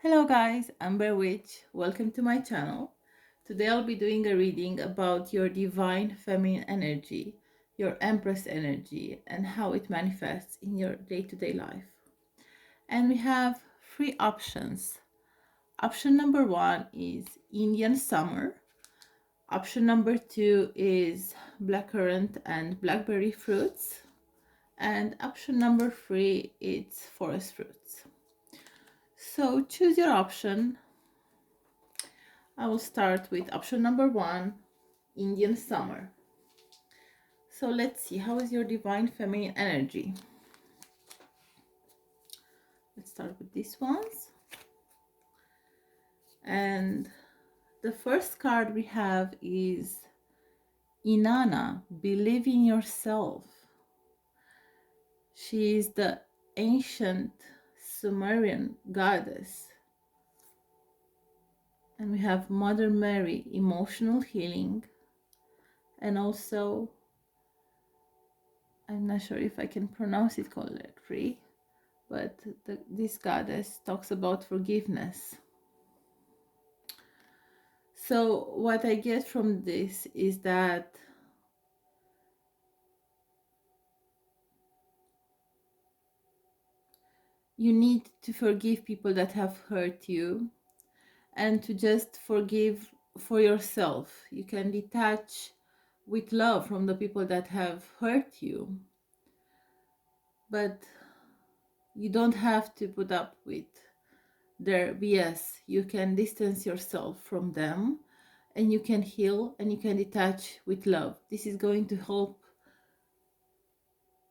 Hello guys, I'm Bear Witch. Welcome to my channel. Today I'll be doing a reading about your divine feminine energy, your Empress energy, and how it manifests in your day-to-day life. And we have three options. Option number one is Indian summer. Option number two is blackcurrant and blackberry fruits. And option number three is forest fruits. So choose your option. I will start with option number one, Indian summer. So let's see, how is your divine feminine energy? Let's start with these ones. And the first card we have is Inanna, believe in yourself. She is the ancient Sumerian goddess. And we have Mother Mary, emotional healing. And also, I'm not sure if I can pronounce it correctly, but this goddess talks about forgiveness. So what I get from this is that you need to forgive people that have hurt you and to just forgive for yourself. You can detach with love from the people that have hurt you, but you don't have to put up with their BS. You can distance yourself from them and you can heal and you can detach with love. This is going to help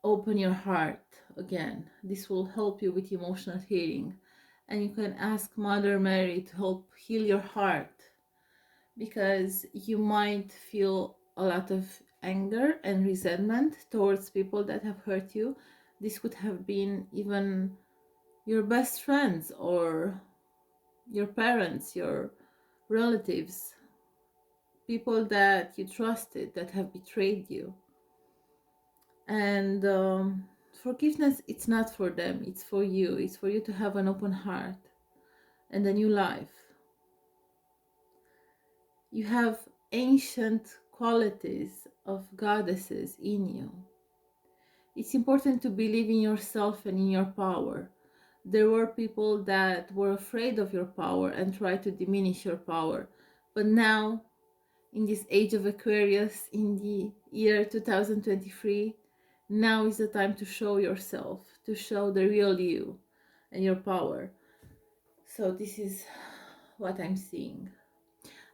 open your heart again. This will help you with emotional healing. And you can ask Mother Mary to help heal your heart, because you might feel a lot of anger and resentment towards people that have hurt you. This could have been even your best friends or your parents, your relatives, people that you trusted that have betrayed you. And forgiveness, it's not for them, it's for you. It's for you to have an open heart and a new life. You have ancient qualities of goddesses in you. It's important to believe in yourself and in your power. There were people that were afraid of your power and tried to diminish your power. But now, in this age of Aquarius, in the year 2023, now is the time to show yourself, to show the real you and your power. So this is what I'm seeing.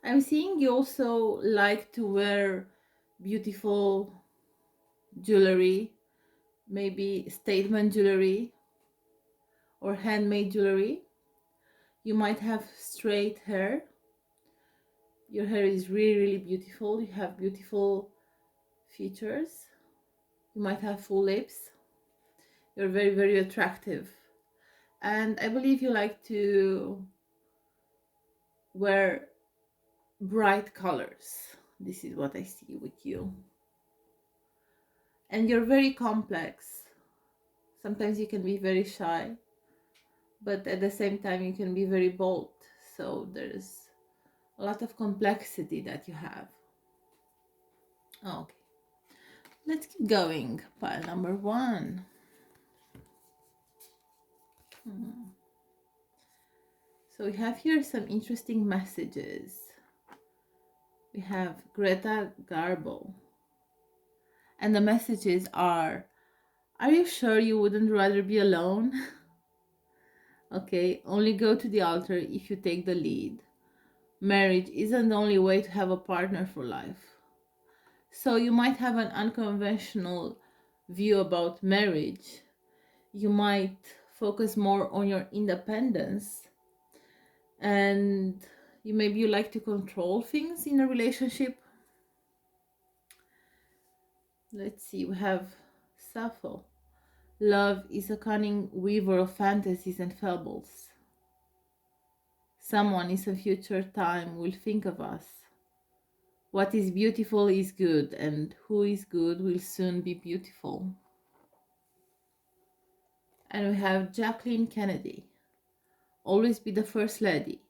I'm seeing you also like to wear beautiful jewelry, maybe statement jewelry or handmade jewelry. You might have straight hair. Your hair is really, really beautiful. You have beautiful features. You might have full lips. You're very, very attractive. And I believe you like to wear bright colors. This is what I see with you. And you're very complex. Sometimes you can be very shy, but at the same time you can be very bold. So there's a lot of complexity that you have. Okay, let's keep going. Pile number one. So we have here some interesting messages. We have Greta Garbo. And the messages are you sure you wouldn't rather be alone? Okay, only go to the altar if you take the lead. Marriage isn't the only way to have a partner for life. So you might have an unconventional view about marriage. You might focus more on your independence, and maybe you like to control things in a relationship. Let's see, we have Sappho. Love is a cunning weaver of fantasies and fables. Someone in some future time will think of us. What is beautiful is good, and who is good will soon be beautiful. And we have Jacqueline Kennedy. Always be the first lady.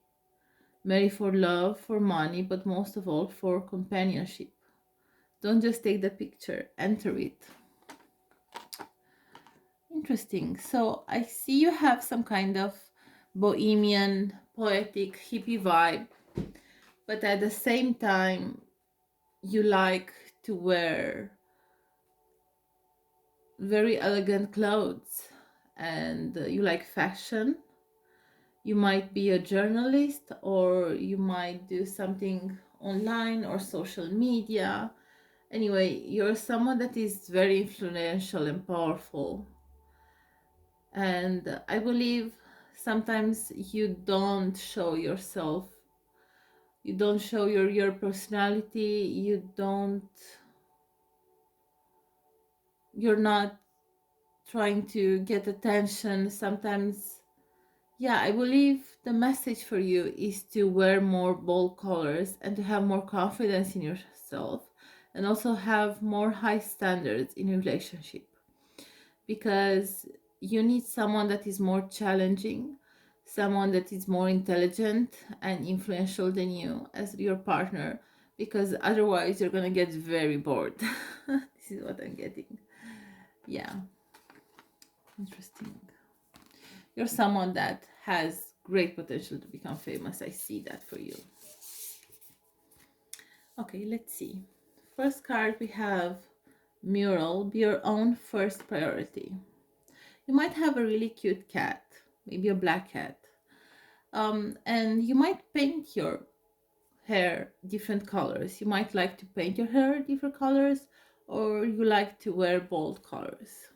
Marry for love, for money, but most of all for companionship. Don't just take the picture, enter it. Interesting. So I see you have some kind of bohemian, poetic, hippie vibe, but at the same time, you like to wear very elegant clothes and you like fashion. You might be a journalist or you might do something online or social media. Anyway, you're someone that is very influential and powerful. And I believe sometimes you don't show yourself, you don't show your personality, you're not trying to get attention sometimes. Yeah, I believe the message for you is to wear more bold colors and to have more confidence in yourself and also have more high standards in your relationship, because you need someone that is more challenging, someone that is more intelligent and influential than you as your partner, because otherwise you're going to get very bored. This is what I'm getting. Yeah, interesting. You're someone that has great potential to become famous. I see that for you. Okay, let's see. First card we have mural, be your own first priority. You might have a really cute cat, maybe a black cat. And you might paint your hair different colors. You might like to paint your hair different colors, or you like to wear bold colors.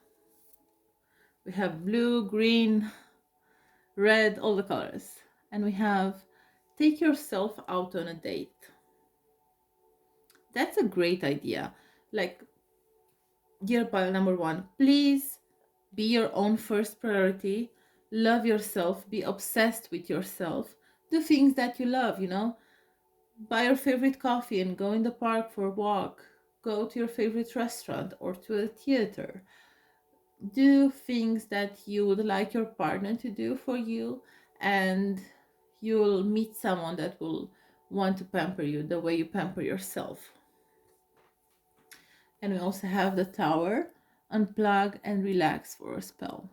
We have blue, green, red, all the colors. And we have take yourself out on a date. That's a great idea. Like, dear pile number one, please be your own first priority. Love yourself. Be obsessed with yourself. Do things that you love, Buy your favorite coffee and go in the park for a walk. Go to your favorite restaurant or to a theater. Do things that you would like your partner to do for you, and you'll meet someone that will want to pamper you the way you pamper yourself. And we also have the tower, unplug and relax for a spell.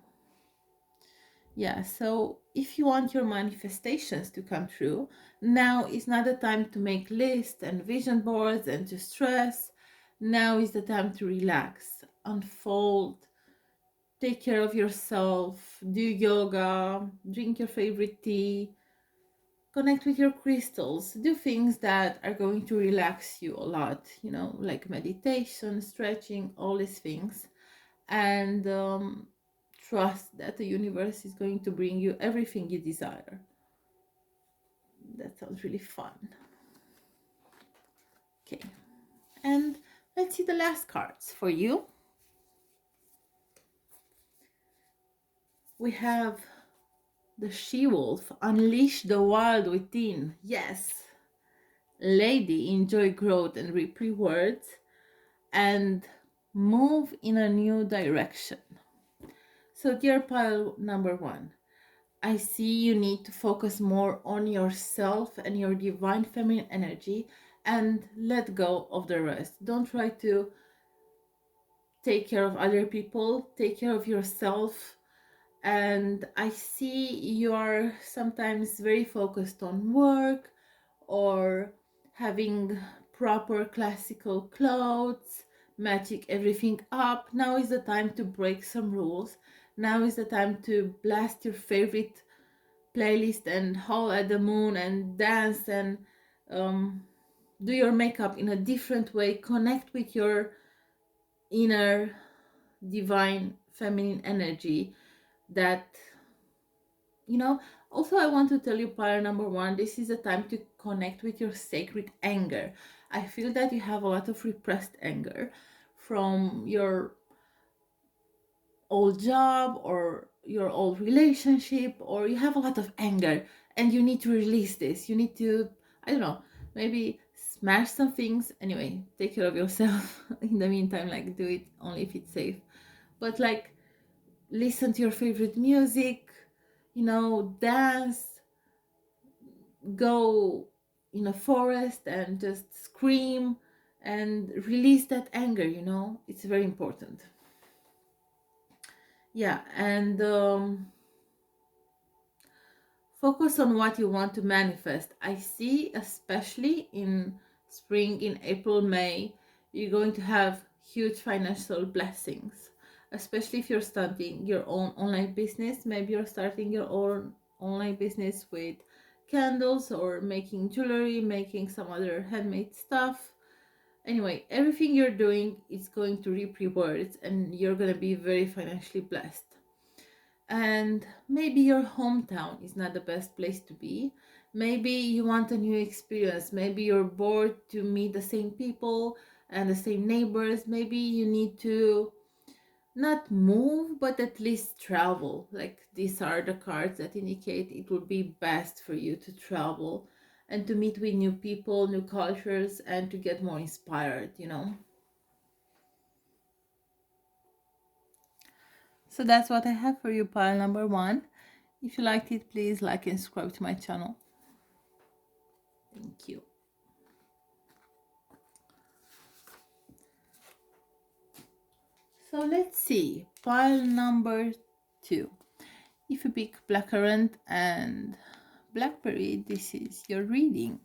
Yeah, so if you want your manifestations to come true, now is not the time to make lists and vision boards and to stress. Now is the time to relax, unfold, take care of yourself, do yoga, drink your favorite tea, connect with your crystals, do things that are going to relax you a lot, like meditation, stretching, all these things. And trust that the universe is going to bring you everything you desire. That sounds really fun. Okay, and let's see the last cards for you. We have the she-wolf, unleash the wild within. Yes, lady, enjoy growth and reap rewards and move in a new direction. So dear pile number one, I see you need to focus more on yourself and your divine feminine energy and let go of the rest. Don't try to take care of other people, take care of yourself. And I see you are sometimes very focused on work or having proper classical clothes, matching everything up. Now is the time to break some rules. Now is the time to blast your favorite playlist and howl at the moon and dance and do your makeup in a different way. Connect with your inner divine feminine energy that, also I want to tell you, pile number one, this is a time to connect with your sacred anger. I feel that you have a lot of repressed anger from your old job or your old relationship, or you have a lot of anger and you need to release this. You need to, I don't know, maybe smash some things. Anyway, take care of yourself in the meantime, like do it only if it's safe. But like listen to your favorite music, dance, go in a forest and just scream and release that anger. It's very important. Yeah, and focus on what you want to manifest. I see, especially in spring, in April, May, you're going to have huge financial blessings, especially if you're starting your own online business. Maybe you're starting your own online business with candles or making jewelry, making some other handmade stuff. Anyway, everything you're doing is going to reap rewards and you're going to be very financially blessed. And maybe your hometown is not the best place to be. Maybe you want a new experience. Maybe you're bored to meet the same people and the same neighbors. Maybe you need to not move, but at least travel. Like, these are the cards that indicate it would be best for you to travel and to meet with new people, new cultures, and to get more inspired. So that's what I have for you, pile number one. If you liked it, please like and subscribe to my channel. Thank you. So let's see, pile number two. If you pick Blackcurrant and Blackberry, this is your reading.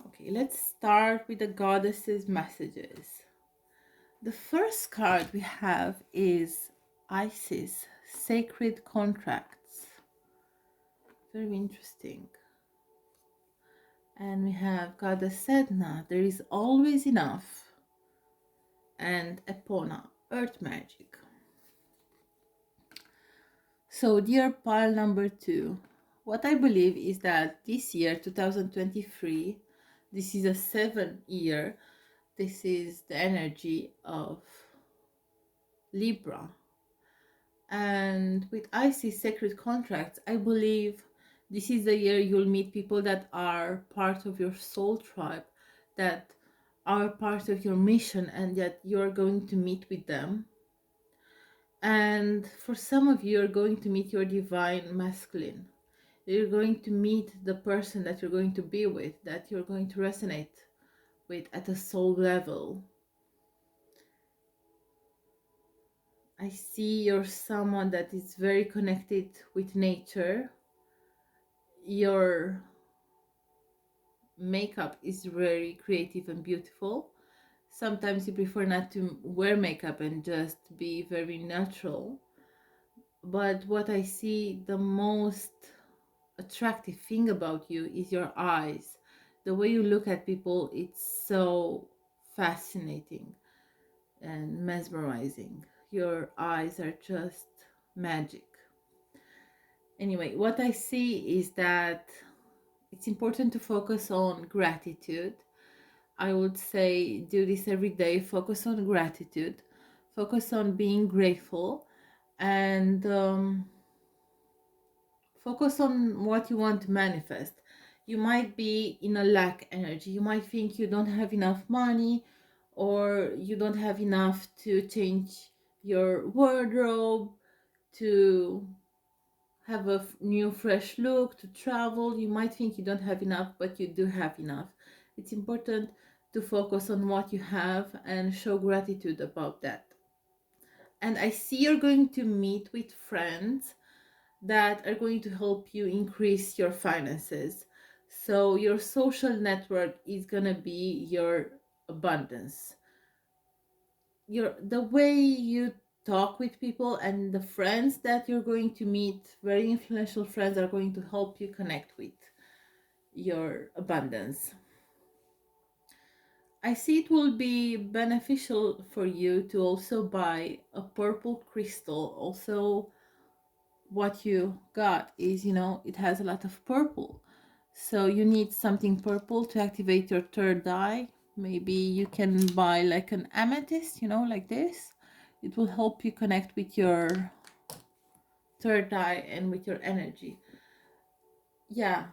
Okay, let's start with the goddess's messages. The first card we have is Isis, Sacred Contracts. Very interesting. And we have Goddess Sedna, there is always enough. And Epona, Earth Magic. So, dear pile number two, what I believe is that this year, 2023, this is a 7 year. This is the energy of Libra. And with Isis Sacred Contracts, I believe this is the year you'll meet people that are part of your soul tribe, that are part of your mission, and that you're going to meet with them. And for some of you, you're going to meet your divine masculine. You're going to meet the person that you're going to be with, that you're going to resonate with at a soul level. I see you're someone that is very connected with nature. Your makeup is very creative and beautiful. Sometimes you prefer not to wear makeup and just be very natural. But what I see, the most attractive thing about you is your eyes. The way you look at people, it's so fascinating and mesmerizing. Your eyes are just magic. Anyway, what I see is that it's important to focus on gratitude. I would say do this every day. Focus on gratitude. Focus on being grateful. And focus on what you want to manifest. You might be in a lack energy. You might think you don't have enough money, or you don't have enough to change your wardrobe, to have a new fresh look, to travel. You might think you don't have enough, but you do have enough. It's important to focus on what you have and show gratitude about that. And I see you're going to meet with friends that are going to help you increase your finances. So your social network is going to be your abundance. The way you talk with people and the friends that you're going to meet, very influential friends, are going to help you connect with your abundance. I see it will be beneficial for you to also buy a purple crystal. Also, what you got is, it has a lot of purple. So you need something purple to activate your third eye. Maybe you can buy like an amethyst, like this. It will help you connect with your third eye and with your energy. Yeah.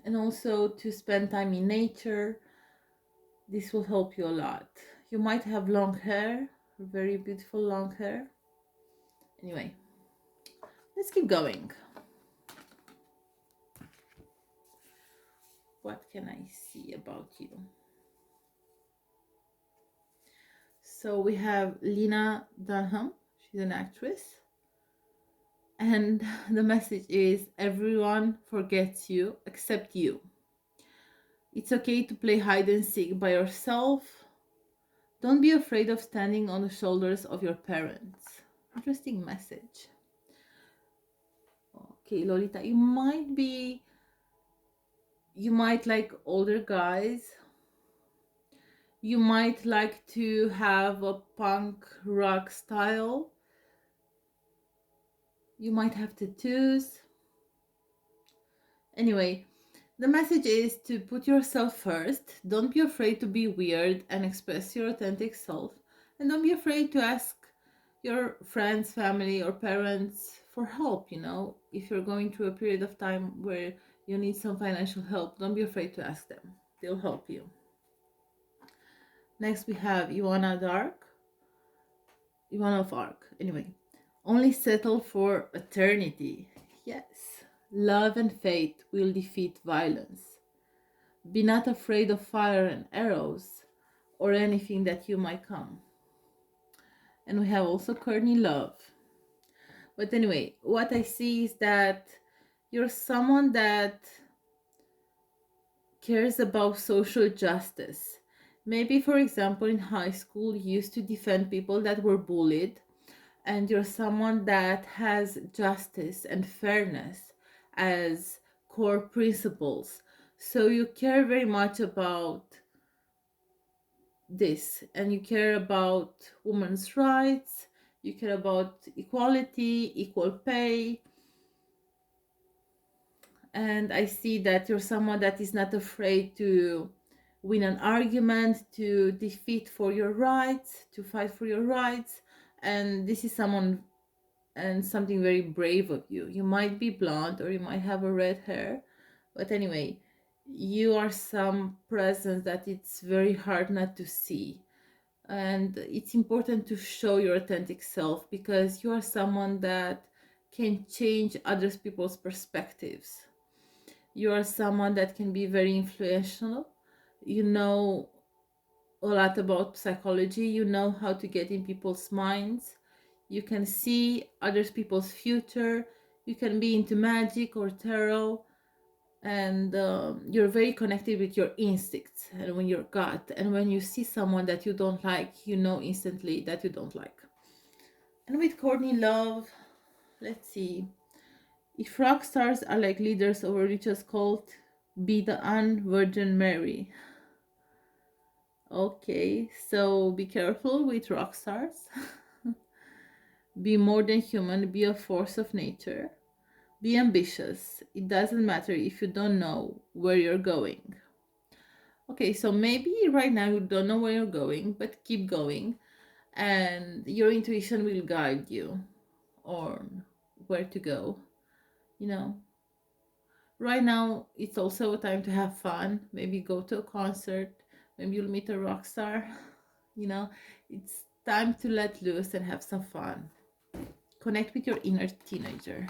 And also to spend time in nature. This will help you a lot. You might have long hair, very beautiful long hair. Anyway, Let's keep going. What can I see about you? So we have Lena Dunham. She's an actress. And the message is everyone forgets you except you. It's okay to play hide and seek by yourself. Don't be afraid of standing on the shoulders of your parents. Interesting message. Okay, Lolita, you might like older guys. You might like to have a punk rock style. You might have tattoos. Anyway, the message is to put yourself first. Don't be afraid to be weird and express your authentic self. And don't be afraid to ask your friends, family, or parents for help. If you're going through a period of time where you need some financial help, don't be afraid to ask them. They'll help you. Next, we have Ioana of Arc. Anyway, only settle for eternity. Yes. Love and faith will defeat violence. Be not afraid of fire and arrows or anything that you might come. And we have also Courtney Love. But anyway, what I see is that you're someone that cares about social justice. Maybe, for example, in high school, you used to defend people that were bullied, and you're someone that has justice and fairness as core principles. So you care very much about this, and you care about women's rights, you care about equality, equal pay. And I see that you're someone that is not afraid to win an argument, to defeat for your rights, to fight for your rights. And this is something very brave of you. You might be blonde or you might have a red hair, but anyway, you are some presence that it's very hard not to see. And it's important to show your authentic self because you are someone that can change other people's perspectives. You are someone that can be very influential. You know a lot about psychology. You know how to get in people's minds. You can see other people's future. You can be into magic or tarot. And you're very connected with your instincts and when your gut. And when you see someone that you don't like, you know instantly that you don't like. And with Courtney Love, let's see. If rock stars are like leaders of a religious cult, be the unvirgin Mary. Okay, so be careful with rock stars. Be more than human, be a force of nature. Be ambitious. It doesn't matter if you don't know where you're going. Okay, so maybe right now you don't know where you're going, but keep going and your intuition will guide you on where to go. You know, right now it's also a time to have fun. Maybe go to a concert, maybe you'll meet a rock star. It's time to let loose and have some fun. Connect with your inner teenager.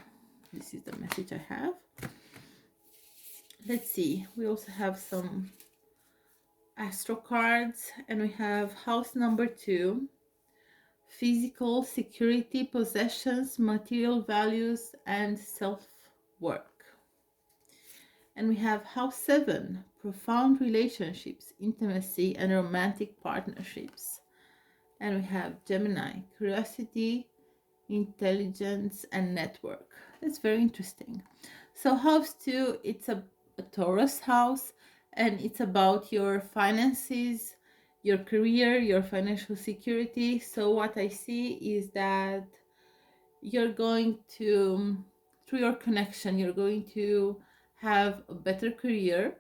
This is the message I have. Let's see, we also have some astro cards, and we have house number 2, physical security, possessions, material values, and self-work. And we have house 7, profound relationships, intimacy, and romantic partnerships. And we have Gemini, curiosity, intelligence, and network. That's very interesting. So house 2, it's a Taurus house, and it's about your finances, your career, your financial security. So what I see is that you're going to, through your connection, you're going to have a better career,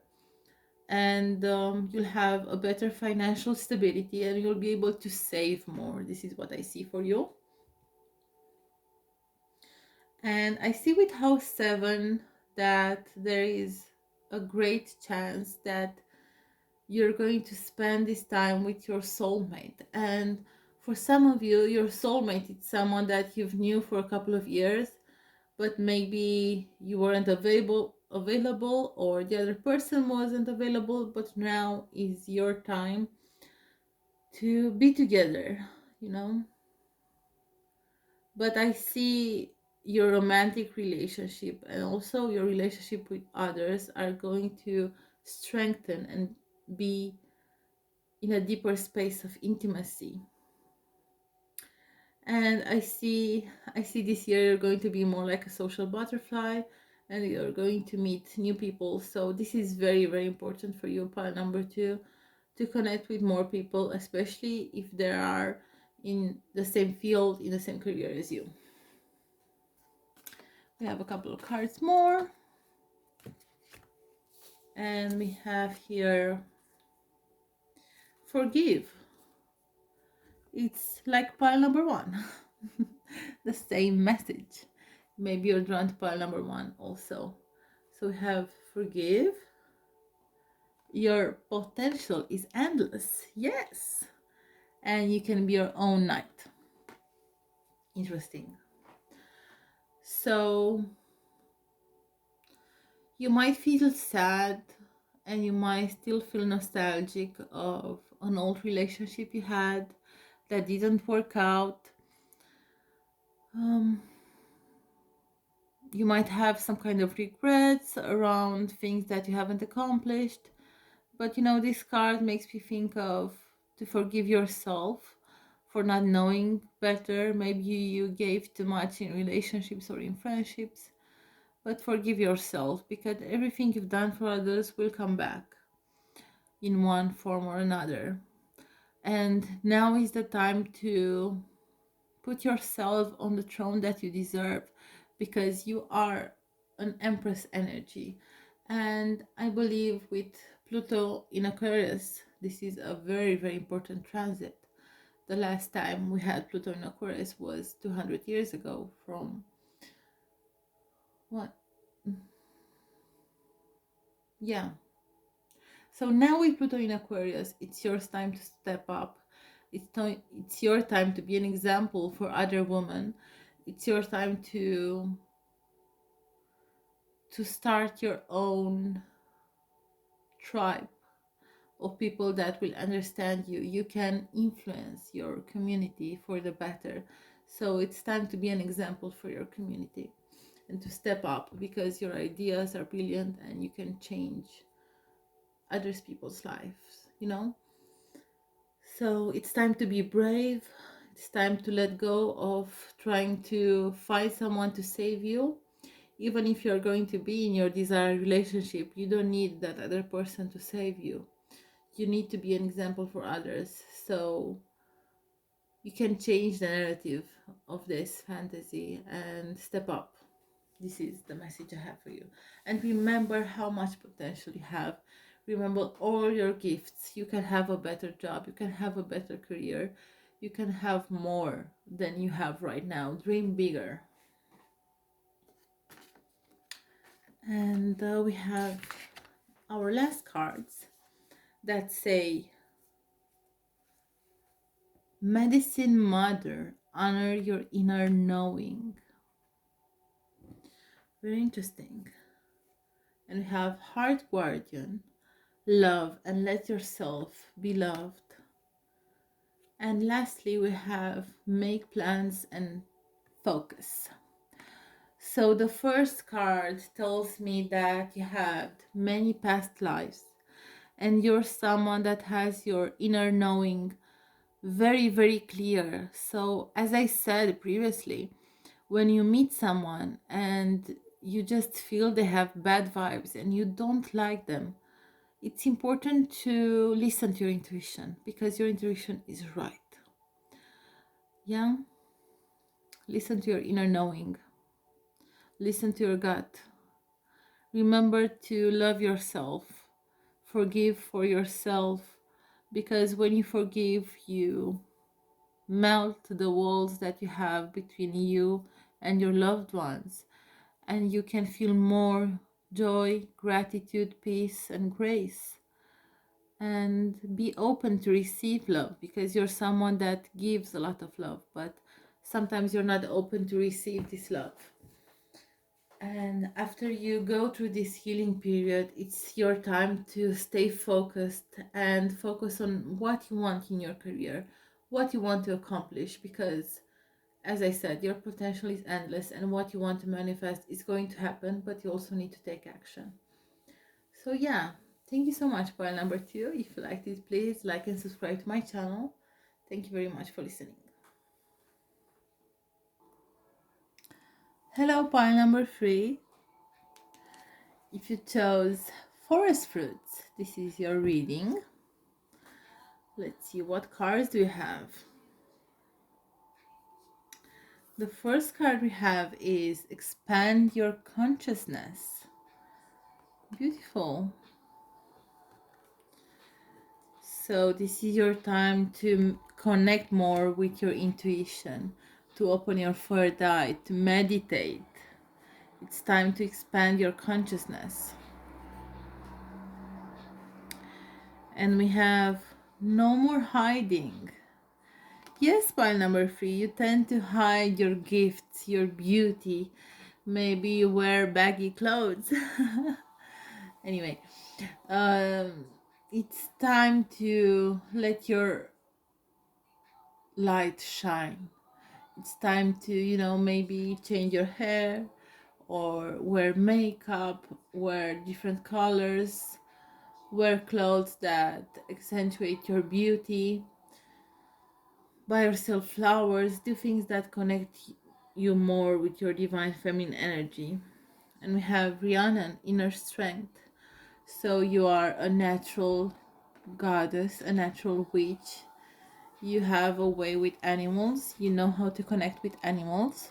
and you'll have a better financial stability, and you'll be able to save more. This is what I see for you. And I see with house 7 that there is a great chance that you're going to spend this time with your soulmate. And for some of you, your soulmate is someone that you've knew for a couple of years, but maybe you weren't available, or the other person wasn't available, but now is your time to be together, you know. But I see your romantic relationship and also your relationship with others are going to strengthen and be in a deeper space of intimacy. And I see this year you're going to be more like a social butterfly, and you're going to meet new people. So this is very, very important for you, pile number two, to connect with more people, especially if they are in the same field, in the same career as you. We have a couple of cards more, and we have here forgive. It's like pile number one. The same message. Maybe you're drawn to pile number one also. So we have forgive. Your potential is endless. Yes. And you can be your own knight. Interesting. So you might feel sad, and you might still feel nostalgic of an old relationship you had that didn't work out. Um, you might have some kind of regrets around things that you haven't accomplished. But this card makes me think of to forgive yourself for not knowing better. Maybe you gave too much in relationships or in friendships, but forgive yourself, because everything you've done for others will come back in one form or another. And now is the time to put yourself on the throne that you deserve, because you are an Empress energy. And I believe with Pluto in Aquarius, this is a very, very important transit. The last time we had Pluto in Aquarius was 200 years ago, from what? Yeah. So now with Pluto in Aquarius, it's your time to step up. It's your time to be an example for other women. It's your time to start your own tribe of people that will understand you. You can influence your community for the better. So it's time to be an example for your community and to step up, because your ideas are brilliant and you can change others people's lives. So it's time to be brave. It's time to let go of trying to find someone to save you. Even if you're going to be in your desired relationship, you don't need that other person to save you. You need to be an example for others. So you can change the narrative of this fantasy and step up. This is the message I have for you. And remember how much potential you have. Remember all your gifts. You can have a better job. You can have a better career. You can have more than you have right now. Dream bigger. And we have our last cards that say, Medicine Mother, honor your inner knowing. Very interesting. And we have Heart Guardian, love and let yourself be loved. And lastly, we have make plans and focus. So the first card tells me that you had many past lives, and you're someone that has your inner knowing very, very clear. So as I said previously, when you meet someone and you just feel they have bad vibes and you don't like them, it's important to listen to your intuition, because your intuition is right. Yeah? Listen to your inner knowing. Listen to your gut. Remember to love yourself. Forgive for yourself, because when you forgive, you melt the walls that you have between you and your loved ones, and you can feel more joy, gratitude, peace, and grace. And be open to receive love, because you're someone that gives a lot of love, but sometimes you're not open to receive this love. And after you go through this healing period, it's your time to stay focused and focus on what you want in your career, what you want to accomplish, because as I said, your potential is endless and what you want to manifest is going to happen, but you also need to take action. So yeah, thank you so much, pile number 2. If you liked it, please like and subscribe to my channel. Thank you very much for listening. Hello, pile number 3. If you chose forest fruits, this is your reading. Let's see, what cards do you have? The first card we have is expand your consciousness. Beautiful. So this is your time to connect more with your intuition, to open your third eye, to meditate. It's time to expand your consciousness. And we have no more hiding. Yes, pile number 3, you tend to hide your gifts, your beauty. Maybe you wear baggy clothes. Anyway, it's time to let your light shine. It's time to, maybe change your hair or wear makeup, wear different colors, wear clothes that accentuate your beauty, buy yourself flowers, do things that connect you more with your divine feminine energy. And we have Rhiannon, inner strength. So you are a natural goddess, a natural witch. You have a way with animals, you know how to connect with animals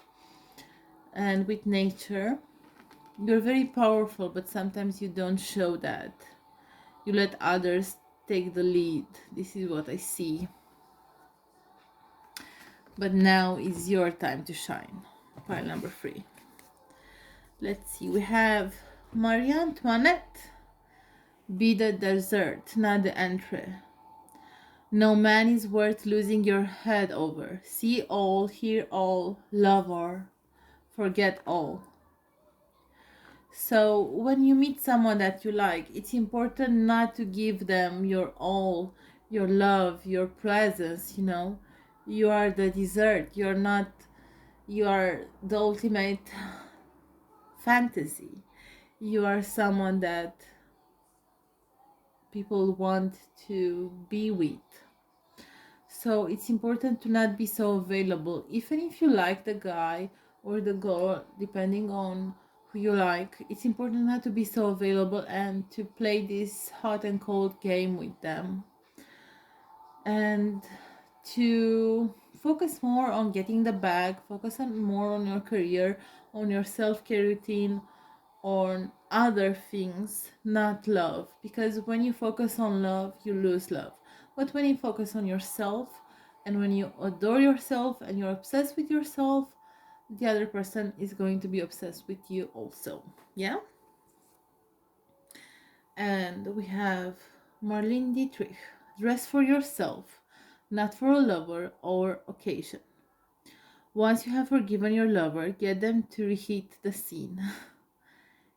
and with nature. You're very powerful, but sometimes you don't show that. You let others take the lead. This is what I see. But now is your time to shine. Pile number 3. Let's see, we have Marie Antoinette. Be the dessert, not the entree. No man is worth losing your head over. See all, hear all, love all, forget all. So when you meet someone that you like, it's important not to give them your all, your love, your presence, You are the dessert. You are the ultimate fantasy. You are someone that people want to be with. So it's important to not be so available. Even if you like the guy or the girl, depending on who you like, it's important not to be so available and to play this hot and cold game with them. And to focus more on getting the bag, focus on more on your career, on your self-care routine, on other things, not love. Because when you focus on love, you lose love. But when you focus on yourself and when you adore yourself and you're obsessed with yourself, the other person is going to be obsessed with you also. Yeah? And we have Marlene Dietrich. Dress for yourself, not for a lover or occasion. Once you have forgiven your lover, get them to reheat the scene.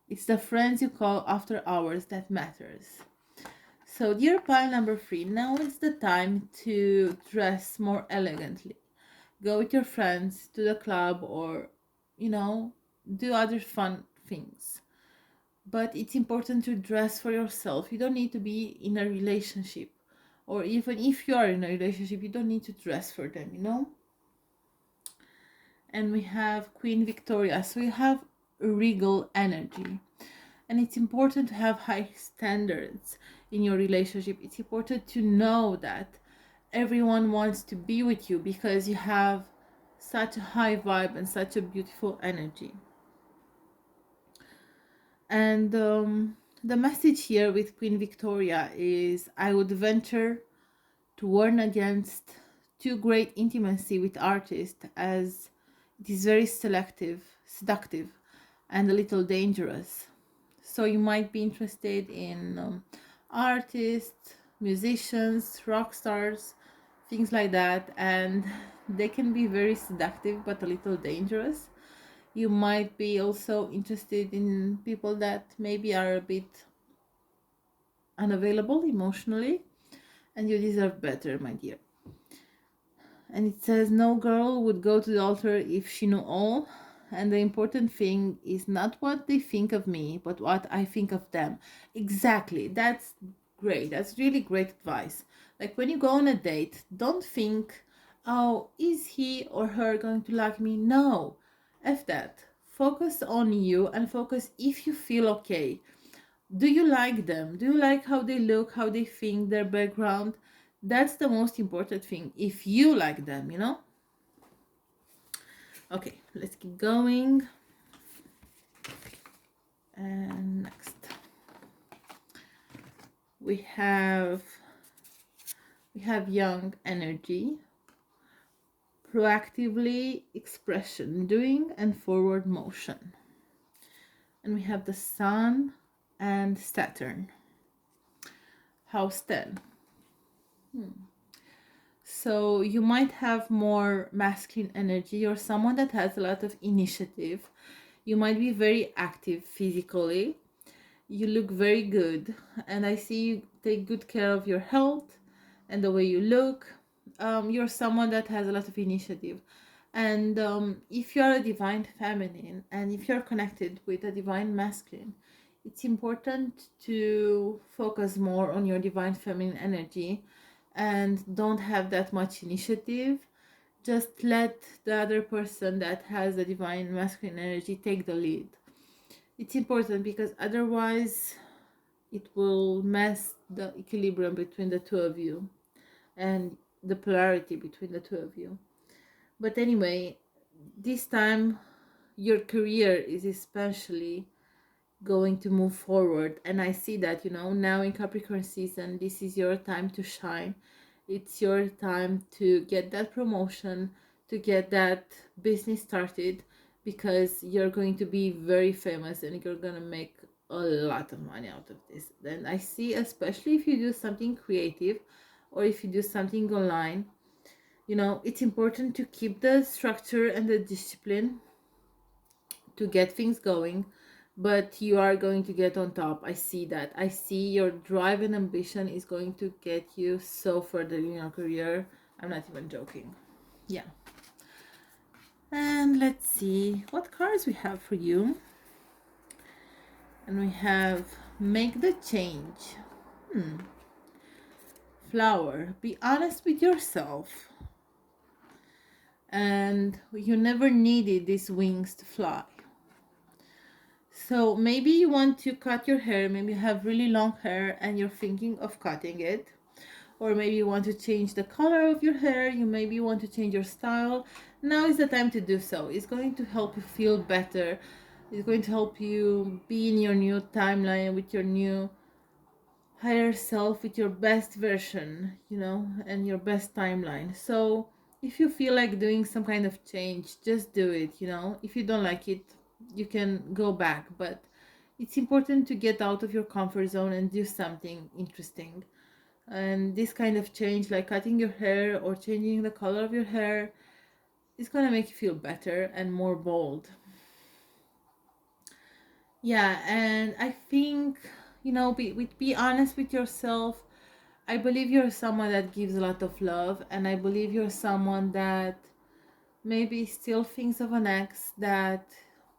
It's the friends you call after hours that matters. So, dear pile number 3, now is the time to dress more elegantly. Go with your friends to the club or, do other fun things. But it's important to dress for yourself. You don't need to be in a relationship. Or even if you are in a relationship, you don't need to dress for them. And we have Queen Victoria. So you have regal energy. And it's important to have high standards in your relationship. It's important to know that everyone wants to be with you because you have such a high vibe and such a beautiful energy. And the message here with Queen Victoria is, I would venture to warn against too great intimacy with artists, as it is very seductive, and a little dangerous. So you might be interested in artists, musicians, rock stars, things like that, and they can be very seductive but a little dangerous. You might be also interested in people that maybe are a bit unavailable emotionally, and you deserve better, my dear. And it says, no girl would go to the altar if she knew all. And the important thing is not what they think of me, but what I think of them. Exactly. That's great. That's really great advice. Like when you go on a date, don't think, oh, is he or her going to like me? No. F that. Focus on you and focus if you feel okay. Do you like them? Do you like how they look, how they think, their background? That's the most important thing. If you like them, you know? Okay, let's keep going. And next, we have young energy, proactively expression, doing and forward motion. And we have the sun and Saturn. House 10. So you might have more masculine energy. You're someone that has a lot of initiative. You might be very active physically. You look very good, and I see you take good care of your health and the way you look. You're someone that has a lot of initiative. And if you're a divine feminine and if you're connected with a divine masculine, it's important to focus more on your divine feminine energy and don't have that much initiative. Just let the other person that has the divine masculine energy take the lead. It's important because otherwise it will mess the equilibrium between the two of you and the polarity between the two of you. But anyway, this time your career is especially going to move forward, and I see that, you know, now in Capricorn season, this is your time to shine. It's your time to get that promotion, to get that business started, because you're going to be very famous and you're going to make a lot of money out of this. Then I see, especially if you do something creative or if you do something online, you know, it's important to keep the structure and the discipline to get things going, but you are going to get on top. I see that. I see your drive and ambition is going to get you so further in your career. I'm not even joking. Yeah. And let's see what cards we have for you. And we have make the change. Flower, be honest with yourself. And you never needed these wings to fly. So maybe you want to cut your hair, maybe you have really long hair and you're thinking of cutting it. Or maybe you want to change the color of your hair, you maybe want to change your style. Now is the time to do so. It's going to help you feel better. It's going to help you be in your new timeline with your new higher self, with your best version, you know, and your best timeline. So if you feel like doing some kind of change, just do it, you know. If you don't like it, you can go back, but it's important to get out of your comfort zone and do something interesting. And this kind of change, like cutting your hair or changing the color of your hair, is going to make you feel better and more bold. Yeah, and I think, you know, be honest with yourself. I believe you're someone that gives a lot of love, and I believe you're someone that maybe still thinks of an ex that,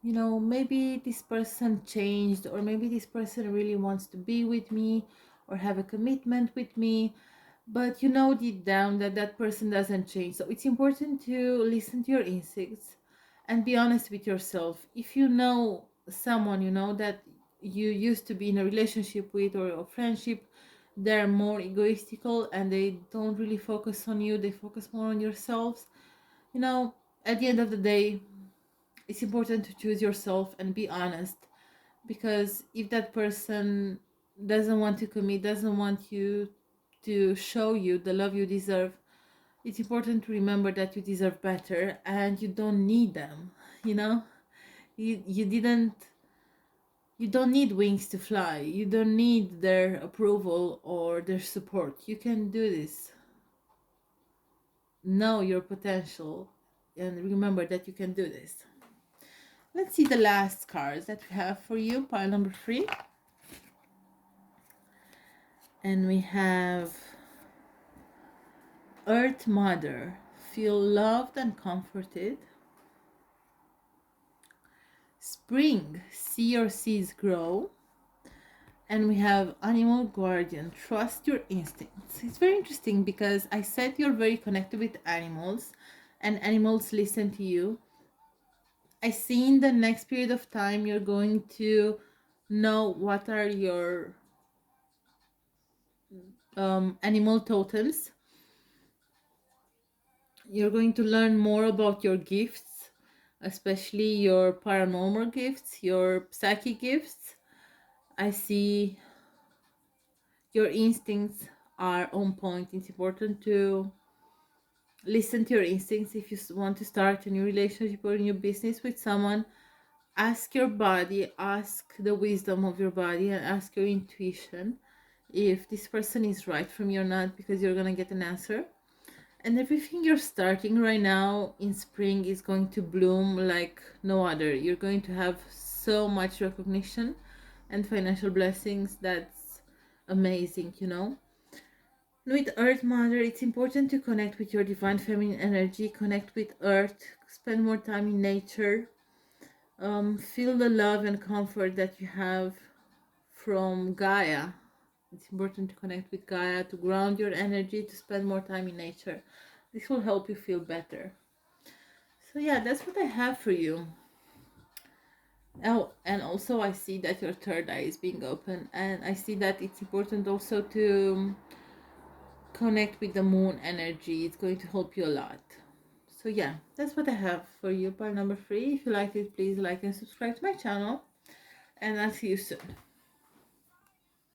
you know, maybe this person changed, or maybe this person really wants to be with me or have a commitment with me, but you know deep down that that person doesn't change. So it's important to listen to your instincts and be honest with yourself. If you know someone, you know, that you used to be in a relationship with or a friendship, they're more egoistical and they don't really focus on you, they focus more on yourselves, you know, at the end of the day, it's important to choose yourself and be honest. Because if that person doesn't want to commit, doesn't want you to show you the love you deserve, it's important to remember that you deserve better and you don't need them, you know. You don't need wings to fly. You don't need their approval or their support. You can do this. Know your potential and remember that you can do this. Let's see the last cards that we have for you, pile number 3. And we have Earth Mother, feel loved and comforted. Spring, see your seeds grow. And we have Animal Guardian, trust your instincts. It's very interesting because I said you're very connected with animals and animals listen to you. I see in the next period of time you're going to know what are your animal totems. You're going to learn more about your gifts, especially your paranormal gifts, your psychic gifts. I see your instincts are on point. It's important to listen to your instincts. If you want to start a new relationship or a new business with someone, ask your body, ask the wisdom of your body, and ask your intuition if this person is right for me or not, because you're gonna get an answer. And everything you're starting right now in spring is going to bloom like no other. You're going to have so much recognition and financial blessings. That's amazing, you know. With Earth Mother, it's important to connect with your divine feminine energy, connect with Earth, spend more time in nature, feel the love and comfort that you have from Gaia. It's important to connect with Gaia, to ground your energy, to spend more time in nature. This will help you feel better. So yeah, that's what I have for you. Oh, and also I see that your third eye is being open, and I see that it's important also to connect with the moon energy. It's going to help you a lot. So yeah, that's what I have for you, pile number 3. If you liked it, please like and subscribe to my channel, and I'll see you soon.